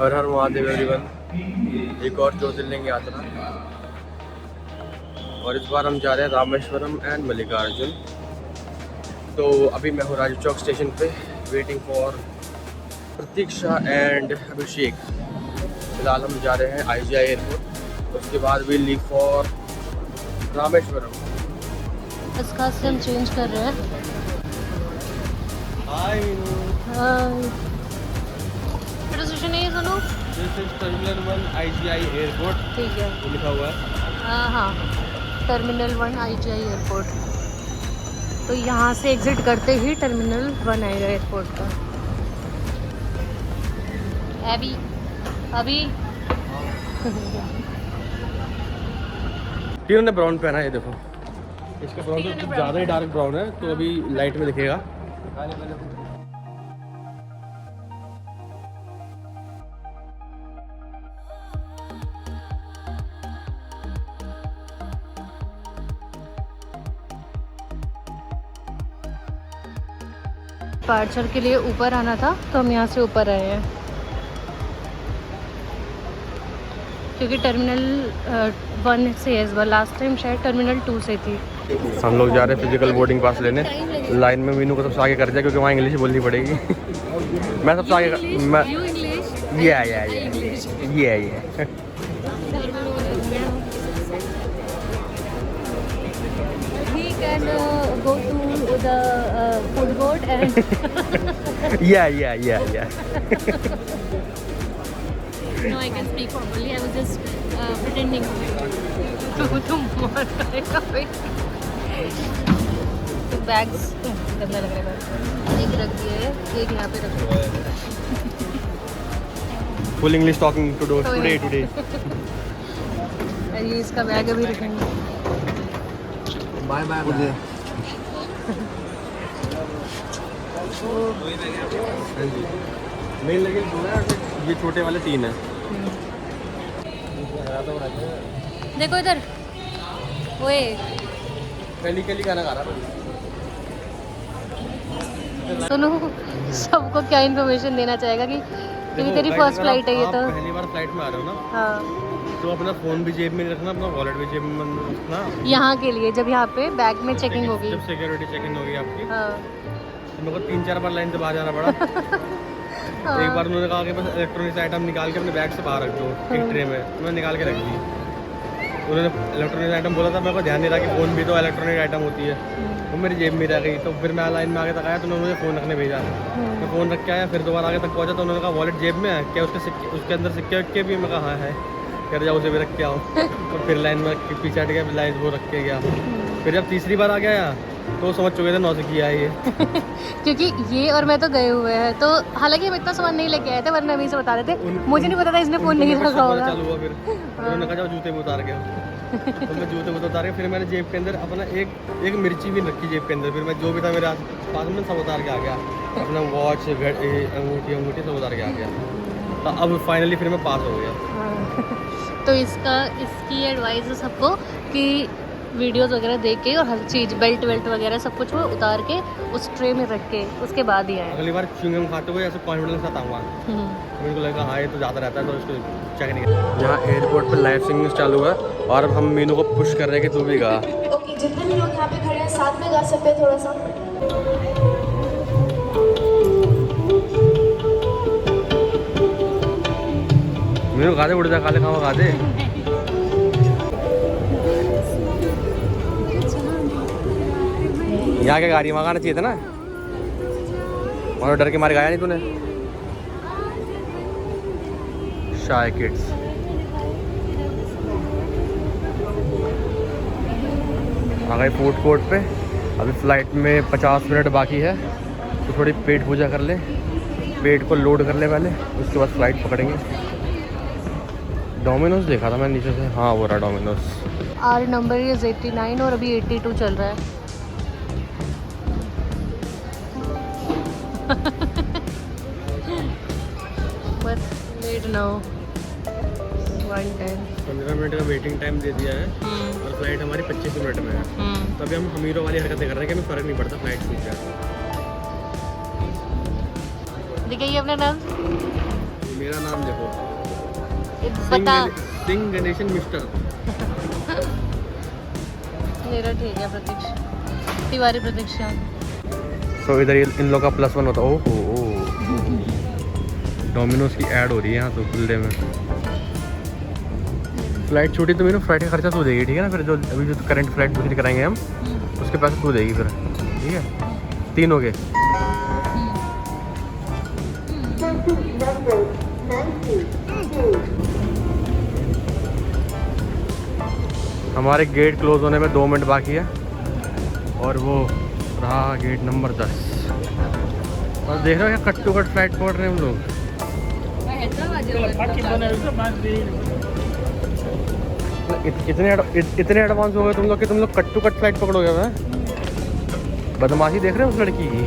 हर हर Mahadev everyone. एक और ज्योतिर्लिंग यात्रा और इस बार हम जा रहे हैं रामेश्वरम एंड मल्लिकार्जुन। तो अभी मैं हूँ राजू चौक स्टेशन पे वेटिंग फॉर प्रतीक्षा एंड अभिषेक। फिलहाल हम जा रहे हैं IGI एयरपोर्ट, उसके बाद वी लीव फॉर रामेश्वरम। इसका से हम चेंज कर रहे हैं। हाय मेट्रो स्टेशन है ये सुनो। This is terminal 1 IGI airport. ठीक है, लिखा हुआ है। हाँ, टर्मिनल 1 IGI एयरपोर्ट। तो यहाँ से एग्जिट करते ही टर्मिनल 1 आएगा एयरपोर्ट का। अभी तीनों ने ब्राउन पहना है, ये देखो। इसका ब्राउन तो कुछ ज़्यादा ही डार्क ब्राउन है, तो अभी लाइट में दिखेगा। डिपार्चर के लिए ऊपर आना था, तो हम यहाँ से ऊपर आए हैं क्योंकि टर्मिनल 1 से है इस बार। लास्ट टाइम शायद टर्मिनल 2 से थी। हम लोग जा रहे हैं फिजिकल बोर्डिंग पास लेने। लाइन में मीनू को सबसे आगे कर दिया क्योंकि वहाँ इंग्लिश बोलनी पड़ेगी। मैं सबसे आगे मैं We can go to the food court and no, I can speak properly. I was just pretending to more. तो बैग्स गंदा लग रहा है। एक रख दिया है, एक यहाँ पे रख दिया है। Full English talking today. ये इसका बैग अभी रखेंगे। बाय मेन लगे ये छोटे वाले 3 है। देखो इधर, ओए कैली खाना खा रहा सुनो, सबको क्या इन्फॉर्मेशन देना चाहेगा कि क्योंकि तेरी फर्स्ट फ्लाइट है ये तो। पहली बार फ्लाइट में आ रहे हो ना, हाँ, तो अपना फ़ोन भी जेब में नहीं रखना, अपना वॉलेट भी जेब में रखना। यहाँ के लिए जब यहाँ पे बैग में चेकिंग होगी, जब सिक्योरिटी चेकिंग होगी आपकी, हाँ तो मेरे को 3-4 बार लाइन से बाहर जाना पड़ा। हाँ। एक बार उन्होंने कहा कि बस इलेक्ट्रॉनिक्स आइटम निकाल के अपने बैग से बाहर रख दो एक ट्रे में, तो मैंने निकाल के रख दी। उन्होंने इलेक्ट्रॉनिक आइटम बोला था, मेरे को ध्यान नहीं रहा कि फ़ोन भी तो इलेक्ट्रॉनिक आइटम होती है, वो मेरी जेब में रह गई। तो फिर मैं लाइन में आगे तक आया तो उन्होंने मुझे फ़ोन रखने भेजा। मैं फ़ोन रख के आया, फिर दोबारा आगे तक पहुँचा तो उन्होंने कहा वॉलेट जेब में है क्या, उसके अंदर सिक्के के भी। मैं कहा हाँ है, कर जाओ उसे भी रख के आओ। और फिर लाइन में पीछे हट गया, लाइन वो रख के गया। फिर जब तीसरी बार आ गया तो समझ चुके थे 9 से किया है ये। क्योंकि ये और मैं तो गए हुए हैं, तो हालांकि हम इतना सामान नहीं लेके आए थे, वरना अभी से बता रहे थे। मुझे नहीं पता था इसने फोन नहीं रखा होगा। चालू हुआ फिर उन्होंने कहा जाओ जूते में उतार के। तो मैं जूते में उतार के फिर मैंने जेब के अंदर अपना एक मिर्ची भी रखी जेब के अंदर। फिर मैं जो भी था मेरे पास में सब उतार के आ गया, अपना वॉच, अंगूठी सब उतार के आ गया। तो अब फाइनली फिर मैं पास हो गया। तो इसकी एडवाइस है सबको कि वीडियोस वगैरह देख के और हर चीज़ बेल्ट वगैरह सब कुछ वो उतार के उस ट्रे में रख के उसके बाद ही आए। अगली बार च्युइंगम खाते हुए ऐसे कॉन्फिडेंस के साथ आऊँगा। मेरे को लगा हाँ ये तो ज़्यादा रहता है, तो इसको चेक नहीं किया। यहाँ एयरपोर्ट पर लाइव सिंगिंग चालू है और अब हम मीनू को पुश कर रहे हैं कि तू भी गा। ओके, जितने भी लोग यहाँ पे खड़े हैं साथ में गा सकते हैं थोड़ा सा। मीनू गा दे, उड़ जा, काले खावा गा दे। यहाँ क्या गा रही है, वहाँ गाना चाहिए था ना, वहाँ डर के मारे गाया नहीं तूने। शाय किड्स आ गए फूड कोर्ट पे। अभी फ़्लाइट में 50 मिनट बाकी है, तो थोड़ी पेट पूजा कर ले, पेट को लोड कर ले पहले, उसके बाद फ़्लाइट पकड़ेंगे। डोमिनोज देखा था मैंने नीचे से, हाँ वो रहा डोमिनोज। आर नंबर इज 89 और अभी 82 चल रहा है। बस लेट नाउ 110। 15 मिनट का वेटिंग टाइम दे दिया है और फ्लाइट हमारी 25 मिनट में है। तभी हम हमीरों वाली हरकतें कर रहे हैं कि हमें फ़र्क नहीं पड़ता फ्लाइट छूट जाए। दिखाइए अपना नाम। मेरा नाम देखो, बता। सिंह गणेशन मिस्टर। मेरा ठीक है प्रतीक्षा, तिवारी प्रतीक्षा। सो इधर इन लोग का +1 होता है। ओहो, डोमिनोज की ऐड हो रही है यहाँ तो बिल्डे में। फ्लाइट छूटी तो मेरे फ्लाइट का खर्चा तू देगी, ठीक है ना? फिर जो अभी जो करंट फ्लाइट बुकिंग कराएंगे हम, उसके पैसे तू देगी फिर, ठीक है? 3 हो गए। हमारे गेट क्लोज होने में 2 मिनट बाकी है और वो रहा गेट नंबर 10। और देख रहे हो क्या कट टू कट फ्लाइट पकड़ रहे हैं हम लोग। इतने एडवांस हो गए तुम लोग कि तुम लोग कट टू कट फ्लाइट पकड़ोगे। मैं बदमाशी देख रहे हो उस लड़की की।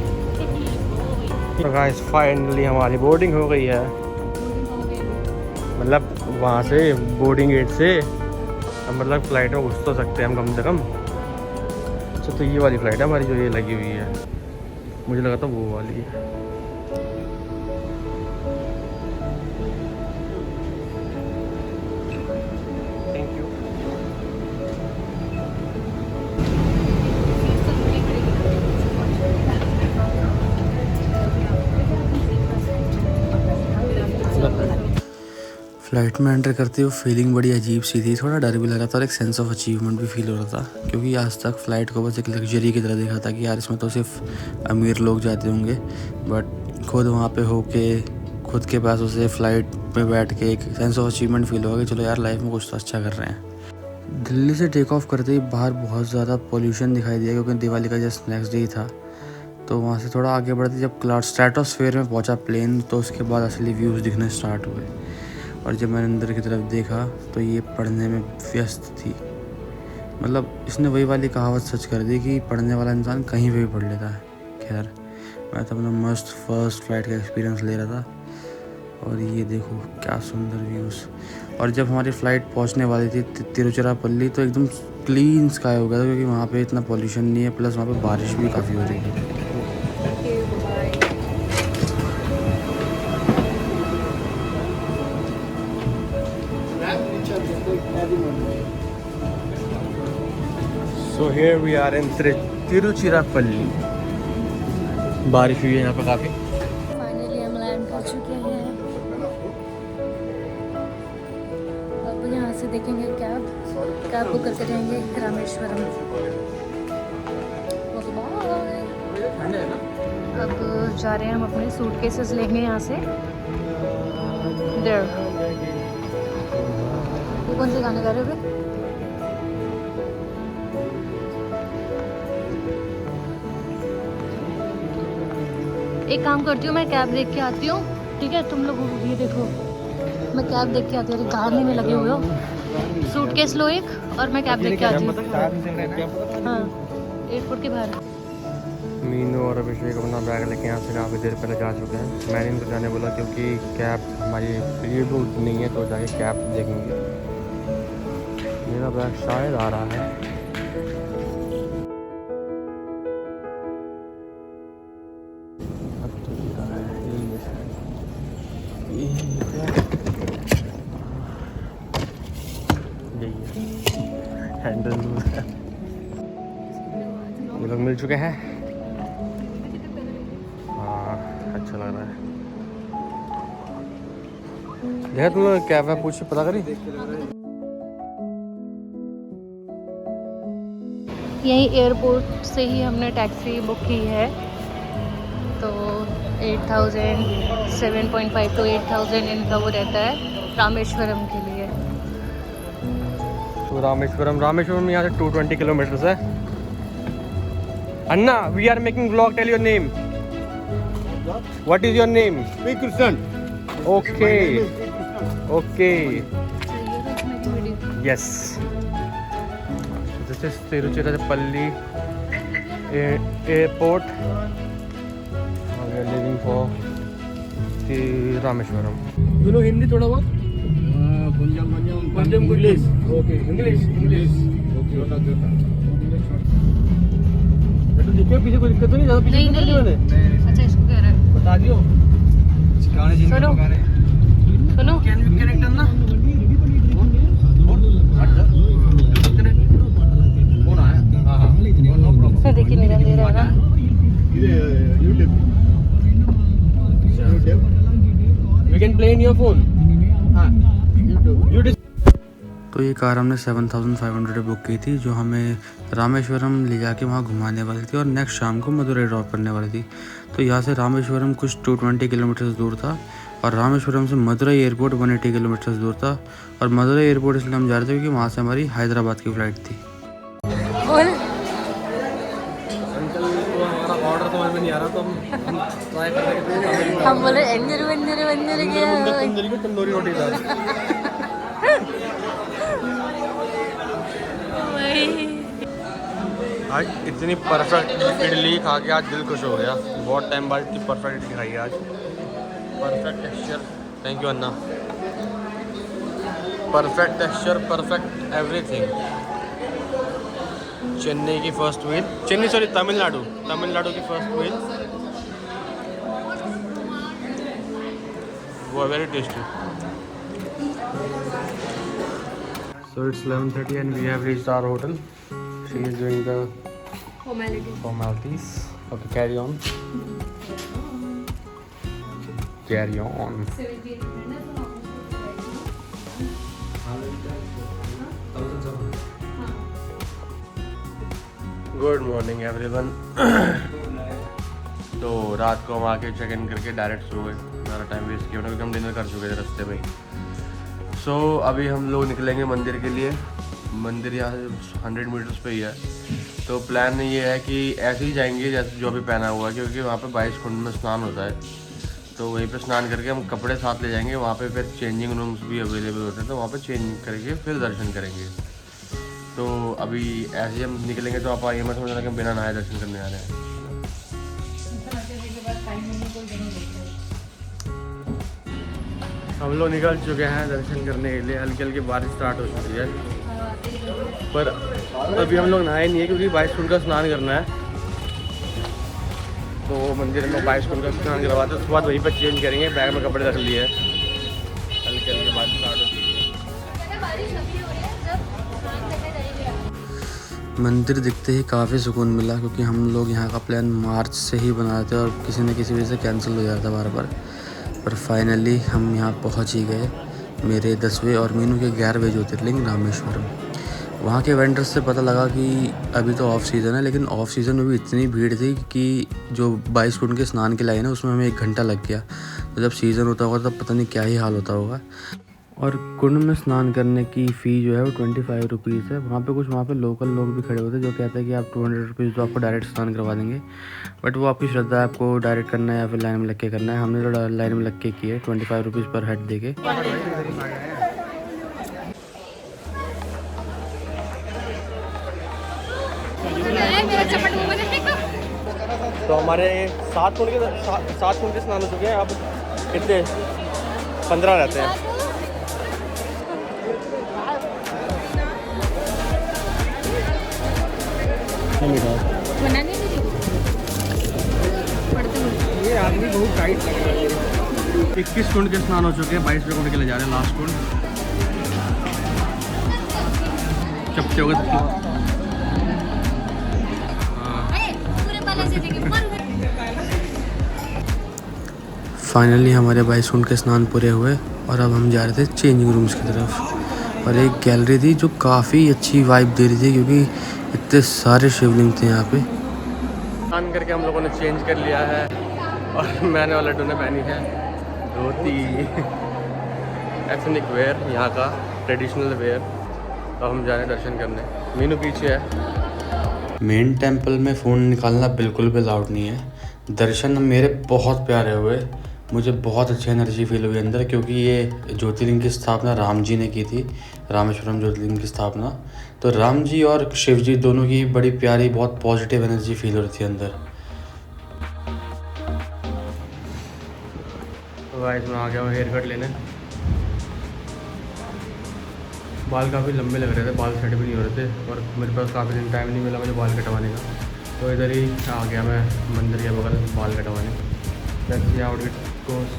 तो गाइस फाइनली हमारी बोर्डिंग हो गई है, मतलब वहाँ से बोर्डिंग गेट से। अब मतलब फ़्लाइट में घुस तो सकते हैं हम कम से कम। अच्छा तो ये वाली फ़्लाइट है हमारी जो ये लगी हुई है, मुझे लगा था वो वाली है। Thank you. फ्लाइट में एंटर करते हुए फीलिंग बड़ी अजीब सी थी, थोड़ा डर भी लगा था और एक सेंस ऑफ अचीवमेंट भी फील हो रहा था, क्योंकि आज तक फ़्लाइट को बस एक लग्जरी की तरह देखा था कि यार इसमें तो सिर्फ अमीर लोग जाते होंगे। बट खुद वहाँ पे होके खुद के पैसों से फ़्लाइट में बैठ के एक सेंस ऑफ अचीवमेंट फील होगा कि चलो यार लाइफ में कुछ तो अच्छा कर रहे हैं। दिल्ली से टेक ऑफ करते ही बाहर बहुत ज़्यादा पोल्यूशन दिखाई दिया, क्योंकि दिवाली का जस्ट नेक्स्ट डे ही था। तो वहाँ से थोड़ा आगे बढ़ते जब क्लाउड स्ट्रेटोस्फेयर में पहुँचा प्लेन, तो उसके बाद असली व्यूज़ दिखने स्टार्ट हुए। और जब मैंने अंदर की तरफ देखा तो ये पढ़ने में व्यस्त थी। मतलब इसने वही वाली कहावत सच कर दी कि पढ़ने वाला इंसान कहीं पे भी पढ़ लेता है। खैर मैं तो अपना मस्त फर्स्ट फ्लाइट का एक्सपीरियंस ले रहा था। और ये देखो क्या सुंदर व्यूज़। और जब हमारी फ़्लाइट पहुंचने वाली थी तिरुचिरापल्ली, तो एकदम क्लीन स्काई हो गया था, क्योंकि वहाँ पे इतना पॉल्यूशन नहीं है, प्लस वहाँ पे बारिश भी काफ़ी हो रही है। So here we are in Tiruchirappalli. बारिश हुई है यहाँ पे काफ़ी। फाइनली हम लैंड कर चुके हैं। अब यहाँ से देखेंगे कैब बुक करके जाएंगे रामेश्वरम। अब जा रहे हैं हम अपने सूटकेसेस लेंगे यहाँ से। देयर ये कौन से गाने गा रहे हो? एक काम करती हूँ, मैं कैब देख के आती हूँ, ठीक है? तुम लोग ये देखो, मैं कैब देख के आती हूँ। गाने में लगे हुए हो। सूटकेस लो एक और मैं कैब देख के आती हूँ। हाँ, एयरपोर्ट के बाहर। मीनू और अभिषेक अपना बैग लेके यहाँ से काफ़ी देर पहले जा चुके हैं। मैंने इनको जाने बोला क्योंकि कैब हमारी फ्री रूट नहीं है, तो जाके कैब देखेंगे। मेरा बैग शायद आ रहा है। हैंडल ये लोग मिल चुके हैं। हाँ अच्छा लग रहा है। देखा तुम लोग कैब है, पूछ पता करी? यहीं एयरपोर्ट से ही हमने टैक्सी बुक की है। तो 8,000 7.5 to 8,000 इनका वो रहता है रामेश्वरम के लिए। तो रामेश्वरम यहाँ से 220 किलोमीटर है। Anna, we are making vlog, tell your name. What is your name? Krishna. Okay okay yes. This is Tiruchirappalli airport. We are living for Rameswaram. You know Hindi थोड़ा बहुत? Punjab English. Okay English okay देखिए पीछे कोई दिक्कत तो नहीं? ज़्यादा पीछे नहीं, नहीं नहीं। मैंने अच्छा इसको कह रहा है बता दियो गाने चलो। कनेक्टर ना देखिए निकल दे रहा है ना। We can play in your phone. तो ये कार हमने 7,500 बुक की थी, जो हमें रामेश्वरम ले जाके वहाँ घुमाने वाली थी और नेक्स्ट शाम को मदुरई ड्रॉप करने वाली थी। तो यहाँ से रामेश्वरम कुछ 220 किलोमीटर दूर था और रामेश्वरम से मदुरई एयरपोर्ट 180 किलोमीटर दूर था। और मदुरई एयरपोर्ट इसलिए हम जा रहे थे क्योंकि वहाँ से हमारी हैदराबाद की फ़्लाइट थी। अंकल को हमारा ऑर्डर समझ में नहीं आ रहा, तो हम ट्राई कर रहे हैं। हम बोले अंदर अंदर अंदर गया तंदूरी को तंदूरी रोटी दाल। आज इतनी परफेक्ट इडली खा के आज दिल खुश हो गया। बहुत टाइम बाद इतनी परफेक्ट इडली खाई है आज। Perfect texture, thank you anna. Perfect texture, perfect everything. Chennai की first meal, Chennai sorry Tamil Nadu की फर्स्ट मील, वो very tasty. So it's 11:30 and we have reached our hotel. She is doing the formalities. Okay, carry on. Carry on. Good morning everyone. तो रात को हम आके check in करके direct सो गए। ज़्यादा टाइम वेस्ट किया क्योंकि हम डिनर कर चुके थे रास्ते में ही। सो अभी हम लोग निकलेंगे मंदिर के लिए। मंदिर यहाँ से 100 मीटर्स पे ही है। तो प्लान ये है कि ऐसे ही जाएंगे जैसे जो भी पहना हुआ है, क्योंकि वहाँ पे 22 कुंड में स्नान होता है। तो वहीं पे स्नान करके हम कपड़े साथ ले जाएंगे। वहाँ पे फिर चेंजिंग रूम्स भी अवेलेबल होते हैं, तो वहाँ पे चेंज करके फिर दर्शन करेंगे। तो अभी ऐसे ही हम निकलेंगे, तो आप ये मत समझना कि हम बिना नहाए दर्शन करने आ रहे हैं। हम लोग निकल चुके हैं दर्शन करने के लिए। हल्की हल्की बारिश स्टार्ट हो चुकी है, पर अभी हम लोग नहाए नहीं है क्योंकि 22 कुंड का स्नान करना है। तो मंदिर में 22 कुंड का स्नान करवाते हैं, उसके बाद वहीं पर चेंज करेंगे। बैग में कपड़े रख लिए हैं। हल्की हल्की बारिश स्टार्ट हो चुकी है। मंदिर दिखते ही काफ़ी सुकून मिला, क्योंकि हम लोग यहाँ का प्लान मार्च से ही बना रहे थे और किसी न किसी वजह से कैंसिल हो जाता बार बार। पर फाइनली हम यहाँ पहुँच ही गए। मेरे 10वें और मीनू के 11वें ज्योतिर्लिंग रामेश्वरम। वहाँ के वेंडर्स से पता लगा कि अभी तो ऑफ सीज़न है, लेकिन ऑफ सीज़न में भी इतनी भीड़ थी कि जो 22 कुंड के स्नान की लाइन है उसमें हमें 1 घंटा लग गया। तो जब सीज़न होता होगा तब पता नहीं क्या ही हाल होता होगा। और कुंड में स्नान करने की फ़ी जो है वो 25 रुपीज़ है। वहाँ पे लोकल लोग भी खड़े होते हैं जो कहते हैं कि आप 200 रुपीज़ तो आपको डायरेक्ट स्नान करवा देंगे। बट वो आपकी श्रद्धा है, आपको डायरेक्ट करना है या फिर लाइन में लग के करना है। हमने तो लाइन में लग के किए 25 रुपीज़ पर हेड दे के। तो हमारे 7 कुंड के स्नान हो चुके हैं। अब कितने 15 रहते हैं। ये आदमी बहुत टाइट लग रहा है। 21 कुंड के स्नान हो चुके हैं। 22वें कुंड के लिए जा रहे हैं, लास्ट कुंड। चपटे हो गए। फाइनली हमारे 22 कुंड के स्नान पूरे हुए और अब हम जा रहे थे चेंजिंग रूम्स की तरफ। और एक गैलरी थी जो काफ़ी अच्छी वाइब दे रही थी, क्योंकि इतने सारे शिवलिंग थे यहाँ पे। स्नान करके हम लोगों ने चेंज कर लिया है और मैंने और लड्डू ने पहनी है धोती, एथनिक वेयर, यहाँ का ट्रेडिशनल वेयर। तो हम जा रहे हैं दर्शन करने। मीनू पीछे है। मेन टेंपल में फ़ोन निकालना बिल्कुल भी अलाउड नहीं है। दर्शन मेरे बहुत प्यारे हुए। मुझे बहुत अच्छी एनर्जी फील हुई अंदर, क्योंकि ये ज्योतिर्लिंग की स्थापना राम जी ने की थी। रामेश्वरम ज्योतिर्लिंग की स्थापना तो राम जी और शिव जी दोनों की बड़ी प्यारी, बहुत पॉजिटिव एनर्जी फील हो रही थी अंदर। तो गाइस मैं आ गया हूँ हेयर कट लेने। बाल काफ़ी लंबे लग रहे थे, बाल सेट भी नहीं हो रहे थे और मेरे पास काफ़ी दिन टाइम नहीं मिला मुझे बाल कटवाने का। तो इधर ही आ गया मैं मंदिर के बगल बाल कटवाने। Let's see how it goes.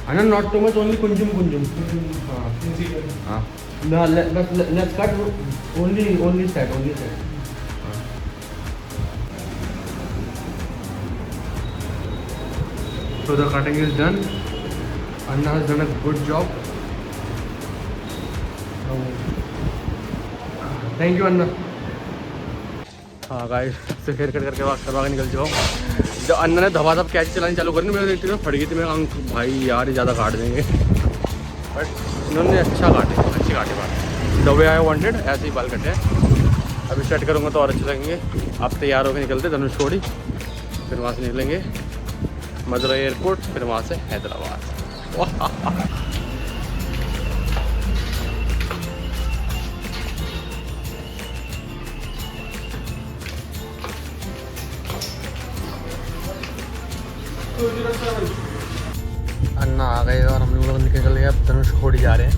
Anna not too much, only Kunzum Kunzum. हाँ बस let's cut only set. So the cutting is done. Anna has done a good job. Thank you Anna. हाँ गाइस, से हेयर कट करके वापस करवा के निकल जाओ। जब अन्ना ने धबाधब कैच चलानी चालू करी, मेरे देखते फट गई थी। मेरे अंक भाई यार ये ज़्यादा काट देंगे, बट इन्होंने अच्छी काटे बाल। द वे आई वांटेड ऐसे ही बाल कटे। अभी सेट करूँगा तो और अच्छे लगेंगे। आप तैयार होकर निकलते धनुषकोडी, फिर वहाँ से निकलेंगे मदुरई एयरपोर्ट, फिर वहाँ से हैदराबाद। अन्ना आ गए और हम लोग निकल गए, अब धनुषकोडी जा रहे हैं।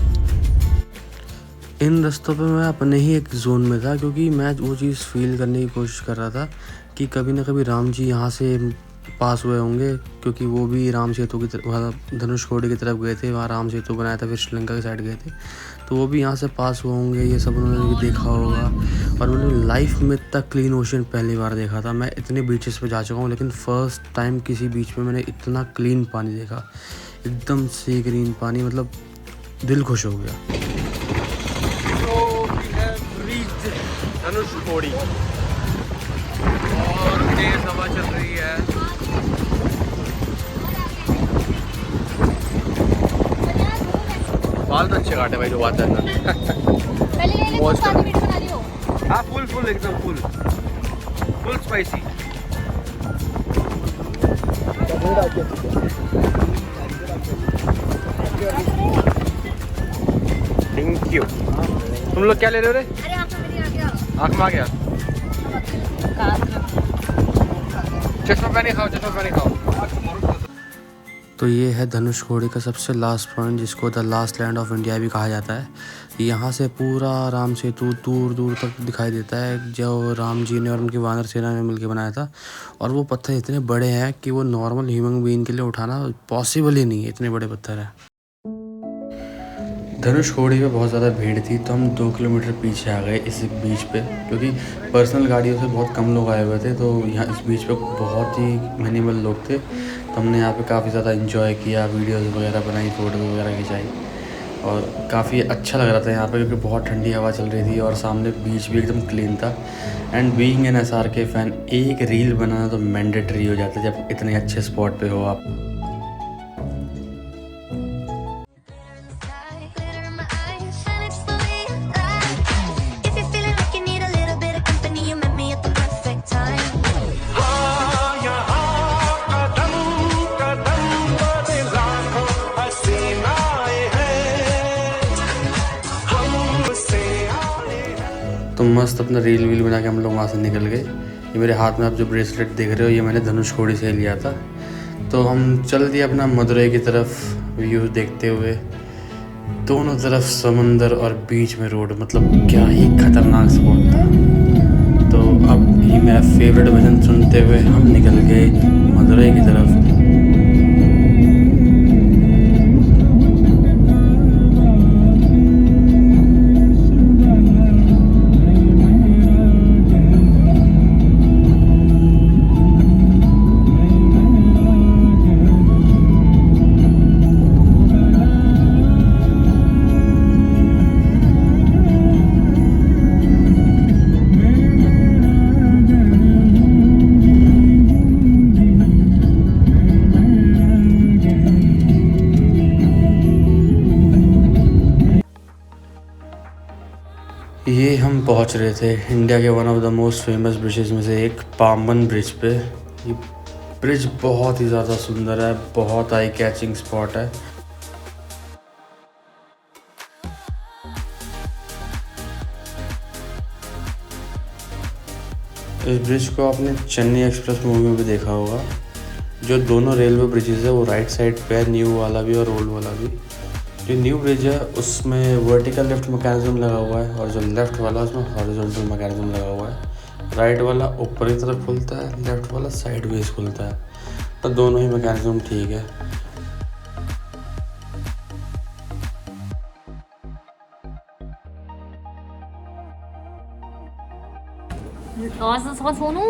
इन रास्तों पे मैं अपने ही एक जोन में था, क्योंकि मैं वो चीज़ फील करने की कोशिश कर रहा था कि कभी ना कभी राम जी यहाँ से पास हुए होंगे, क्योंकि वो भी राम सेतु की तरफ, धनुषकोडी की तरफ गए थे। वहाँ राम सेतु बनाया था, फिर श्रीलंका की साइड गए थे, तो वो भी यहाँ से पास हुए होंगे। ये सब उन्होंने भी देखा होगा। और मैंने लाइफ में इतना क्लीन ओशन पहली बार देखा था। मैं इतने बीचेस पे जा चुका हूँ, लेकिन फ़र्स्ट टाइम किसी बीच में मैंने इतना क्लीन पानी देखा, एकदम सी ग्रीन पानी, मतलब दिल खुश हो गया। धनुषकोडी और तेज हवा चल रही है। बाल तो अच्छे काटे भाई, जो बात है ना। मौज करो। हाँ फुल एकदम फुल स्पाइसी। Thank you. तुम लोग क्या ले रहे हो रे? अरे आँख में आ गया। चश्मा पहने खाओ। तो ये है धनुषकोडी का सबसे लास्ट पॉइंट, जिसको the last land of India भी कहा जाता है। यहाँ से पूरा राम सेतु दूर दूर तक दिखाई देता है, जो राम जी ने और उनकी वानर सेना ने मिलकर बनाया था। और वो पत्थर इतने बड़े हैं कि वो नॉर्मल ह्यूमन बीइंग के लिए उठाना पॉसिबल ही नहीं है, इतने बड़े पत्थर हैं। धनुषकोडी पे बहुत ज़्यादा भीड़ थी, तो हम 2 किलोमीटर पीछे आ गए इस बीच पे, क्योंकि पर्सनल गाड़ियों से बहुत कम लोग आए हुए थे। तो यहाँ इस बीच पे बहुत ही मिनिमल लोग थे, तो हमने यहाँ पे काफ़ी ज़्यादा एंजॉय किया, वीडियोस वगैरह बनाई, फ़ोटो वगैरह खिंचाई, और काफ़ी अच्छा लग रहा था यहाँ पे, क्योंकि बहुत ठंडी हवा चल रही थी और सामने बीच भी एकदम क्लीन था। And being an SRK fan, एक रील बनाना तो मैंडेटरी हो जाता है जब इतने अच्छे स्पॉट पे हो आप। तो मस्त अपना रील वील बना के हम लोग वहाँ से निकल गए। ये मेरे हाथ में आप जो ब्रेसलेट देख रहे हो, ये मैंने धनुषकोडी से लिया था। तो हम चल दिए अपना मदुरई की तरफ, व्यू देखते हुए। दोनों तरफ समंदर और बीच में रोड, मतलब क्या ही खतरनाक स्पॉट था। तो अब ये मेरा फेवरेट भजन सुनते हुए हम निकल गए मदुरई की तरफ। ये हम पहुंच रहे थे इंडिया के one of the most famous bridges में से एक, पाम्बन ब्रिज पे। ये ब्रिज बहुत ही ज़्यादा सुंदर है, बहुत आई कैचिंग स्पॉट है। इस ब्रिज को आपने चेन्नई एक्सप्रेस मूवी में भी देखा होगा। जो दोनों रेलवे ब्रिजेस है वो राइट साइड पे है, न्यू वाला भी और ओल्ड वाला भी। जो न्यू ब्रिज है उसमें वर्टिकल लिफ्ट मैकेनिज्म लगा हुआ है, और जो लेफ़्ट वाला उसमें हॉरिजॉन्टल मैकेनिज्म लगा हुआ है। राइट वाला ऊपर की तरफ खुलता है, लेफ़्ट वाला साइडवेज खुलता है, तो दोनों ही मैकेनिज्म ठीक है। और सोनू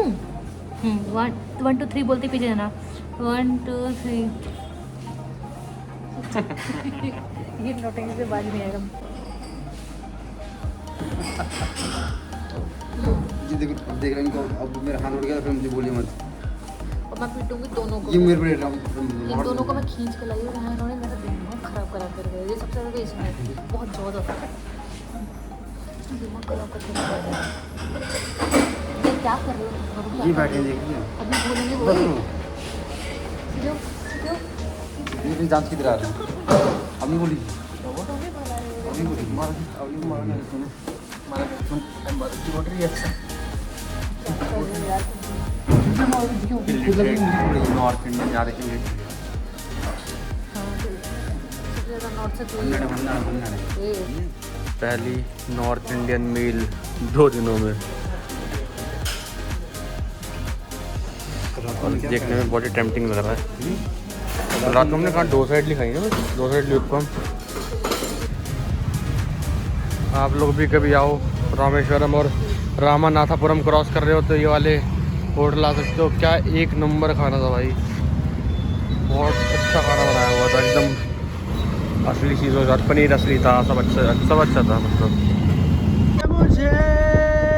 1 2 3 बोलते पीछे जाना 1 2 3 ये नोटिंग से बाज नहीं आएगा। जी देखो देख रहे हैं अब मेरा हाथ उड़ गया फिर मुझे बोलिए मत। और मैं पीटूंगी दोनों को। ये मेरे पे इन दोनों को मैं खींच के लाई और इन्होंने मेरा दिमाग खराब करा कर गए। ये सबसे ज़्यादा इसमें बहुत ज़्यादा दिमाग खराब करके रख दिया। ये क्या कर रहे हो? ये बैठे देखिए अभी बोलेंगे वो बस जो ये भी जांच की तरह आ रहा है। अब नहीं बोली अब नहीं बोली मार अब नहीं मारना है सुनो मारा सुन टाइम बाद की बोल रही है नॉर्थ इंडियन जा रही है पहली नॉर्थ इंडियन मील 2 दिनों में और देखने में बहुत ही टेम्पटिंग लग रहा है। रात को हमने कहा 2 साइड खाई ना 2 साइड उत्पम। आप लोग भी कभी आओ रामेश्वरम और रामानाथापुरम क्रॉस कर रहे हो तो ये वाले होटल आ सकते हो। क्या एक नंबर खाना था भाई, बहुत अच्छा खाना बनाया हुआ था एकदम असली चीज़ों के साथ। पनीर असली था, सब अच्छा था मतलब।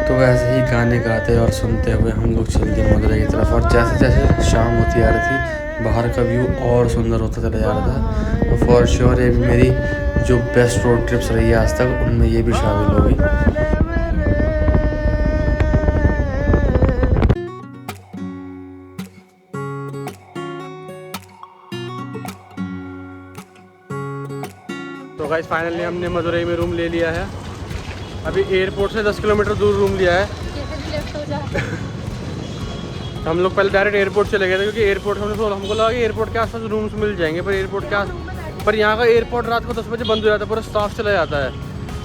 तो वैसे ही गाने गाते और सुनते हुए हम लोग चल दिए मदुरई की तरफ। और जैसे जैसे शाम होती आ रही थी बाहर का व्यू और सुंदर होता चला जा रहा था। तो फॉर श्योर ये भी मेरी जो बेस्ट रोड ट्रिप्स रही है आज तक उनमें ये भी शामिल हो गई। तो गाइस फाइनली हमने मदुरई में रूम ले लिया है। अभी एयरपोर्ट से 10 किलोमीटर दूर रूम लिया है। हम लोग पहले डायरेक्ट एयरपोर्ट चले गए थे क्योंकि एयरपोर्ट हमको लगा कि एयरपोर्ट के आसपास रूम्स मिल जाएंगे, पर एयरपोर्ट के पर यहाँ का एयरपोर्ट रात को 10 बजे बंद हो जाता है, पूरा स्टाफ चला जाता है।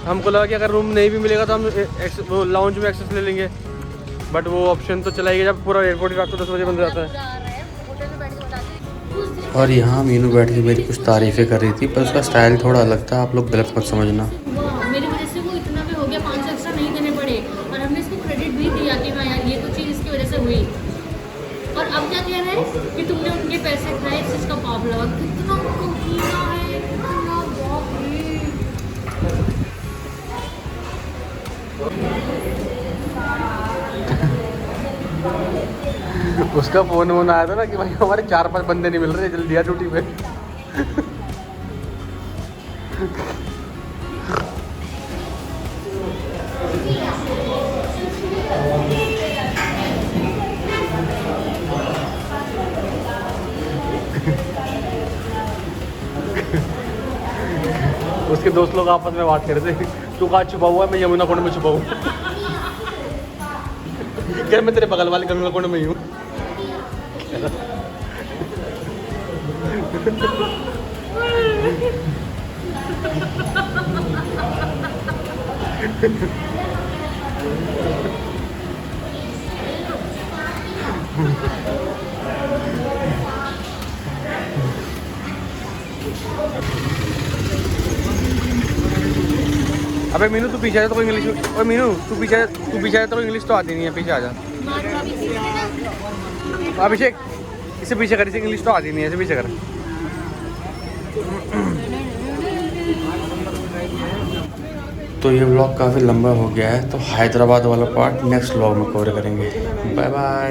हमको लगा कि अगर रूम नहीं भी मिलेगा तो हम वो लाउंज में एक्सेस ले लेंगे, बट वो ऑप्शन तो चला ही गया जब पूरा एयरपोर्ट रात को 10 बजे बंद हो जाता है। और यहाँ मीनू बैठ के मेरी कुछ तारीफ़ें कर रही थी पर उसका स्टाइल थोड़ा अलग था, आप लोग गलत मत समझना। मेरी वजह से वो इतना भी हो गया, 500 एक्स्ट्रा नहीं देने पड़े और हमने इसको क्रेडिट भी दिया कि हाँ यार ये तो चीज़ इसकी वजह से हुई। और अब क्या कह रहे हैं कि तुमने उनके पैसे खाए, इस चीज़ का पाप लगा। कितना कमीना है, कितना बाप रे। उसका फोन आया था ना कि भाई हमारे 4-5 बंदे नहीं मिल रहे, जल्दी आ ड्यूटी पे। उसके दोस्त लोग आपस में बात कर रहे थे, तू कहाँ छुपा हुआ है? मैं यमुना कुंड में छुपा हूँ। क्या मैं तेरे बगल वाले यमुना कुंड में ही हूँ। अबे मीनू तू पीछे आ जा, तो इंग्लिश। ओए मीनू तू पीछे आ जा, तो इंग्लिश तो आती नहीं है, पीछे आ जा। अभिषेक इसे पीछे कर, इसे इंग्लिश तो आती नहीं है, इसे पीछे कर। तो ये व्लॉग काफ़ी लंबा हो गया है, तो हैदराबाद वाला पार्ट नेक्स्ट व्लॉग में कवर करेंगे। Bye bye.